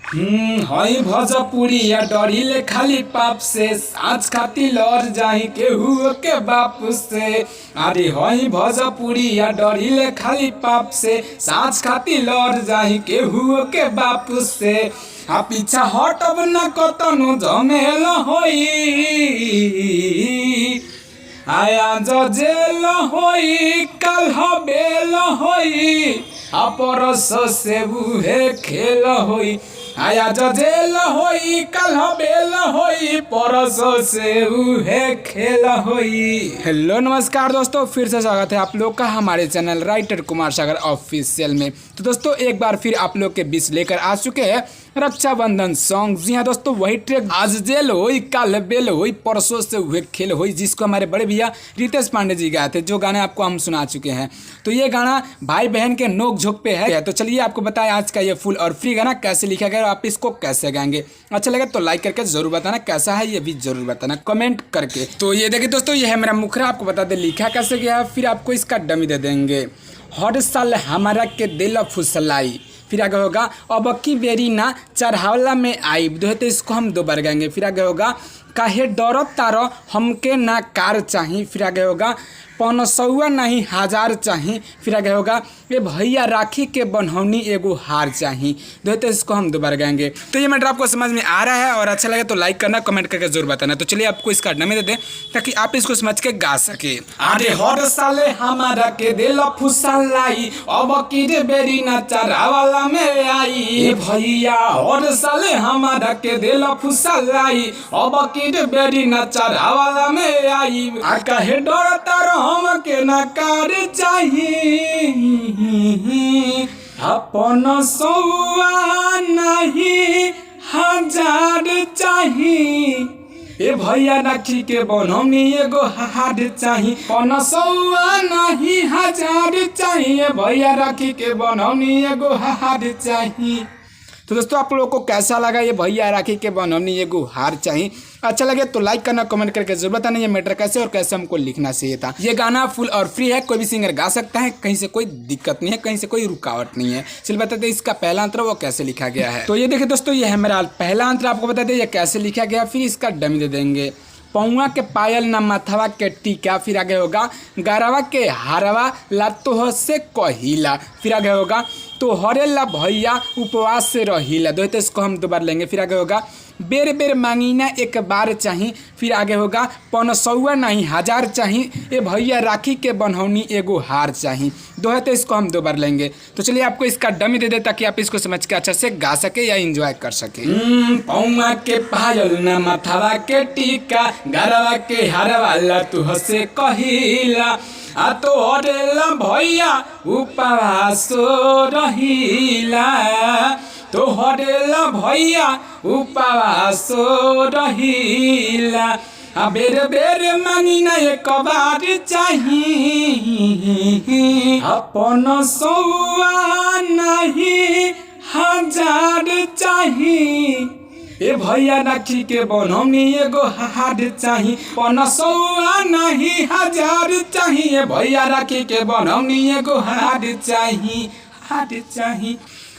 हई भोजपुरिया डरिले खाली पाप से साँझ खाती लड़ जाही केहू के बाप से। अरे हई भोजपुरिया डरिले खाली पाप से साँझ खाती लड़ जाही केहू के बाप से। आ पीछा हटब न कतनो झमेल होई आया जेल होई कल बेल होई आ परस से उहे खेल होई आया जेल होई कल बेल होई परस से उहे खेल होई। हेलो नमस्कार दोस्तों, फिर से स्वागत है आप लोग का हमारे channel writer Kumar Sagar official में। तो दोस्तों एक बार फिर आप लोग के बीच लेकर आ चुके हैं रक्षाबंधन सॉन्ग। जी हाँ दोस्तों, वही ट्रैक आज जेल होई कल बेल होई परसों से हुए खेल होई, जिसको हमारे बड़े भैया रितेश पांडे जी गाए थे, जो गाने आपको हम सुना चुके हैं। तो ये गाना भाई बहन के नोक झोंक पे है। तो चलिए आपको बताएं आज का ये फुल और फ्री गाना कैसे लिखा गया और आप इसको कैसे गाएंगे। अच्छा लगे तो लाइक करके जरूर बताना, कैसा है ये भी जरूर बताना कमेंट करके। तो ये देखिए दोस्तों, ये है मेरा मुखरा, आपको बता दे लिखा कैसे गया है, फिर आपको इसका डमी दे देंगे। हर साल हमारा के दिल फुसलाई, फिर आगे होगा अब की बेरी ना चढ़ावला में आई, तो इसको हम दो बार गाएंगे। फिर आगे होगा काहे डर तारो हमके ना कार चाहिए, फिर आगे होगा 500 नहीं 1000 चाहिए, फिर आगे होगा ये भैया राखी के बनौनी एगो हार चाहिए, तो इसको हम दोबारा गाएंगे। तो ये मैटर आपको समझ में आ रहा है और अच्छा लगे तो लाइक करना कमेंट करके जरूर बताना। तो चलिए आपको इसका डमी दे दें ताकि आप इसको समझ के गा सके। अरे हर साले हमारा के दिल फुसलाई अब की बेरी ना चढ़ावला में आई, भैया हर साले हमारा के दिल फुसलाई अब की बेरी ना चढ़ावला में आई। काहे डर तारो हमके ना कार चाहिए, अपन सौआ नहीं 1000 चाहिए, ए भैया राखी के बनौनी एगो हार चाहिए। 500 नहीं 1000 चाहिए, भैया राखी के बनौनी एगो हार चाहिए। तो दोस्तों आप लोगों को कैसा लगा ये भैया राखी के बनौनी एगो हार चाहिए? अच्छा लगे तो लाइक करना कमेंट करके जरूर बताना ये मैटर कैसे और कैसे हमको लिखना चाहिए था। ये गाना फुल और फ्री है, कोई भी सिंगर गा सकता है, कहीं से कोई दिक्कत नहीं है, कहीं से कोई रुकावट नहीं है। चलिए बताते हैं इसका पहला अंतर वो कैसे लिखा गया है। तो ये देखिए दोस्तों, ये है मेरा पहला अंतर, आपको बताते हैं ये कैसे लिखा गया, फिर इसका डमी दे देंगे। पौआ के पायल ना माथवा के टीका, फिर आगे होगा गरवा के हारवा ला तो से कहिला, फिर आगे होगा तो हरेला भैया उपवास से रहिला, तो इसको हम दोबारा लेंगे। फिर आगे होगा बेर बेर मांगीना एक बार चाहिए, फिर आगे होगा 500 नहीं 1000 चाहिए, ए भैया राखी के बनौनी एगो हार चाहिए, तो इसको हम दो बार लेंगे। तो चलिए आपको इसका डमी दे दे ताकि आप इसको समझ के अच्छा से गा सके या एंजॉय कर सके। पौआ के पायल ना माथवा के टीका गरवा के हारवा ला तू से कहिला, आ तो हरेला भैया उपवास रहिला, तो हरेला भैया उपवास रहिला, आ बेर बेर मांगीना एक बार चाहिए, अपन सौआ नहीं 1000 चाहिए, ए भैया राखी के बनौनी एगो हार चाहिए। 500 नहीं 1000 चाहिए, भैया राखी के बनौनी एगो हार चाहिए।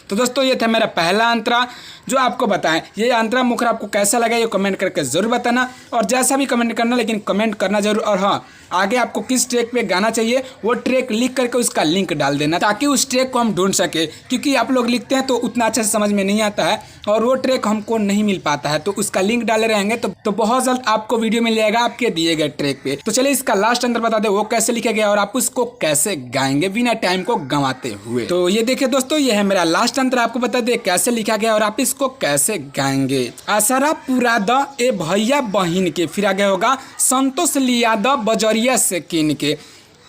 तो दोस्तों ये था मेरा पहला अंतरा जो आपको बताएं। ये अंतरा मुखर आपको कैसा लगा ये कमेंट करके ज़रूर बताना, और जैसा भी कमेंट करना लेकिन कमेंट करना जरूर। और हाँ, आगे आपको किस ट्रैक पे गाना चाहिए वो ट्रैक लिख करके उसका लिंक डाल देना ताकि उस ट्रैक को हम ढूंढ सके, क्योंकि आप लोग लिखते हैं तो उतना अच्छा से समझ में नहीं आता है और वो ट्रैक हमको नहीं मिल पाता है। तो उसका लिंक डाले रहेंगे तो बहुत जल्द आपको वीडियो मिल जाएगा आपके दिए गए ट्रैक पे। तो चलिए इसका लास्ट अंतर बता दे वो कैसे लिखा गया और आप उसको कैसे गाएंगे बिना टाइम को गंवाते हुए। तो ये देखिए दोस्तों, ये है मेरा लास्ट अंतर, आपको बता दे कैसे लिखा गया और आप इसको कैसे गाएंगे। आसरा पूरा द ए भैया बहिन के, फिर आगे होगा संतोष लिया द बजरिया से किन के,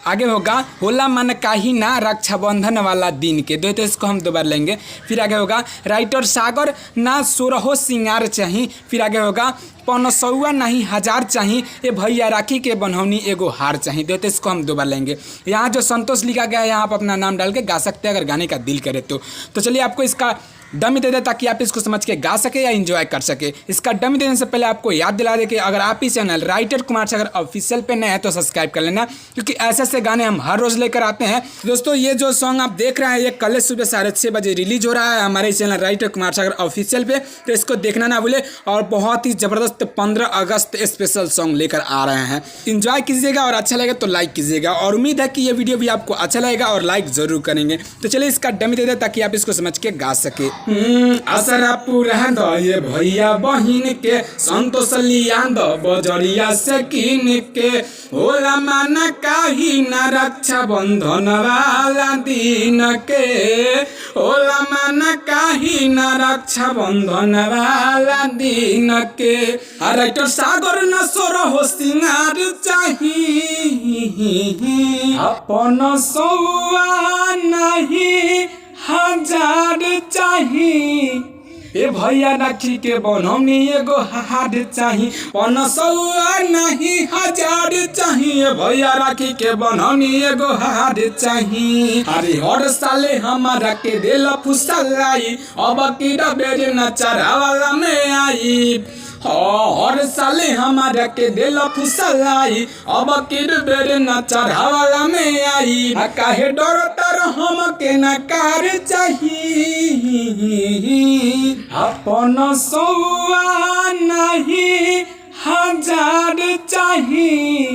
आगे होगा होला मन काही ना रक्षाबंधन वाला दिन के, तो इसको हम दोबारा लेंगे। फिर आगे होगा राइटर सागर ना 16 सिंगार चाहिए, फिर आगे होगा 500 नहीं 1000 चाहिए, ए भैया राखी के बनौनी एगो हार चाहिए, तो इसको हम दोबारा लेंगे। यहाँ जो संतोष लिखा गया है यहाँ आप अपना नाम डाल के गा सकते हैं अगर गाने का दिल करे तो। चलिए आपको इसका डमी दे दे ताकि आप इसको समझ के गा सके या एंजॉय कर सके। इसका डमी देने से पहले आपको याद दिला दे कि अगर आप इस channel writer Kumar Sagar official पे नए हैं तो सब्सक्राइब कर लेना, क्योंकि ऐसे ऐसे गाने हम हर रोज लेकर आते हैं। दोस्तों ये जो सॉन्ग आप देख रहे हैं ये कल सुबह 6:30 बजे रिलीज हो रहा है हमारे channel writer Kumar Sagar official पे, तो इसको देखना ना भूले। और बहुत ही जबरदस्त 15 अगस्त स्पेशल सॉन्ग लेकर आ रहे हैं, इंजॉय कीजिएगा और अच्छा लगे तो लाइक कीजिएगा। और उम्मीद है कि ये वीडियो भी आपको अच्छा लगेगा और लाइक जरूर करेंगे। तो चलिए इसका डमी दे दे ताकि आप इसको समझ के गा सके। असरा पूरा दो ये भैया बहिन के संतोष लिया दो बजरिया से कीन के, होला माना काही न रक्षा बंधन वाला दिन के, होला माना काही न रक्षा बंधन वाला दिन के। राइटर सागर न सोर हो सिंगार चाही, अपन सौआ नहीं हजार चाही। ए भैया राखी के बनौनी एगो हार चाही, 500 नहीं 1000 चाही। ए भैया राखी के बनौनी एगो हार चाही। अरे हर साले हमारा के दिल फुसलाई, अब की बेर न चढ़ावाला में आई। हर साले हमारा के दिल फुसलाई, अब की बेर न चढ़ावाला में आई। काहे डरतर हम के न कार चाही, अपन सौआ नहीं 1000 चाही।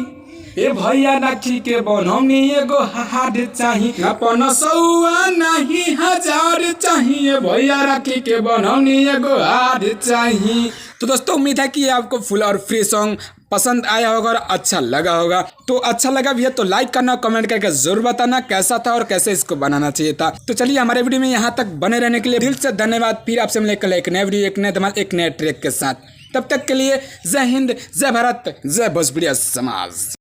ए भैया राखी के बनौनी एगो हार चाही, अपन सौआ नहीं 1000 चाही। ए भैया राखी के बनौनी एगो हार चाही। तो दोस्तों उम्मीद है कि ये आपको फुल और फ्री सॉन्ग पसंद आया होगा और अच्छा लगा होगा। तो अच्छा लगा भैया तो लाइक करना, कमेंट करके जरूर बताना कैसा था और कैसे इसको बनाना चाहिए था। तो चलिए हमारे वीडियो में यहाँ तक बने रहने के लिए दिल से धन्यवाद। फिर आपसे मिले कल एक नए वीडियो, एक नए धमाल, एक नए ट्रैक के साथ। तब तक के लिए जय हिंद, जय भारत, जय भोजपुरिया समाज।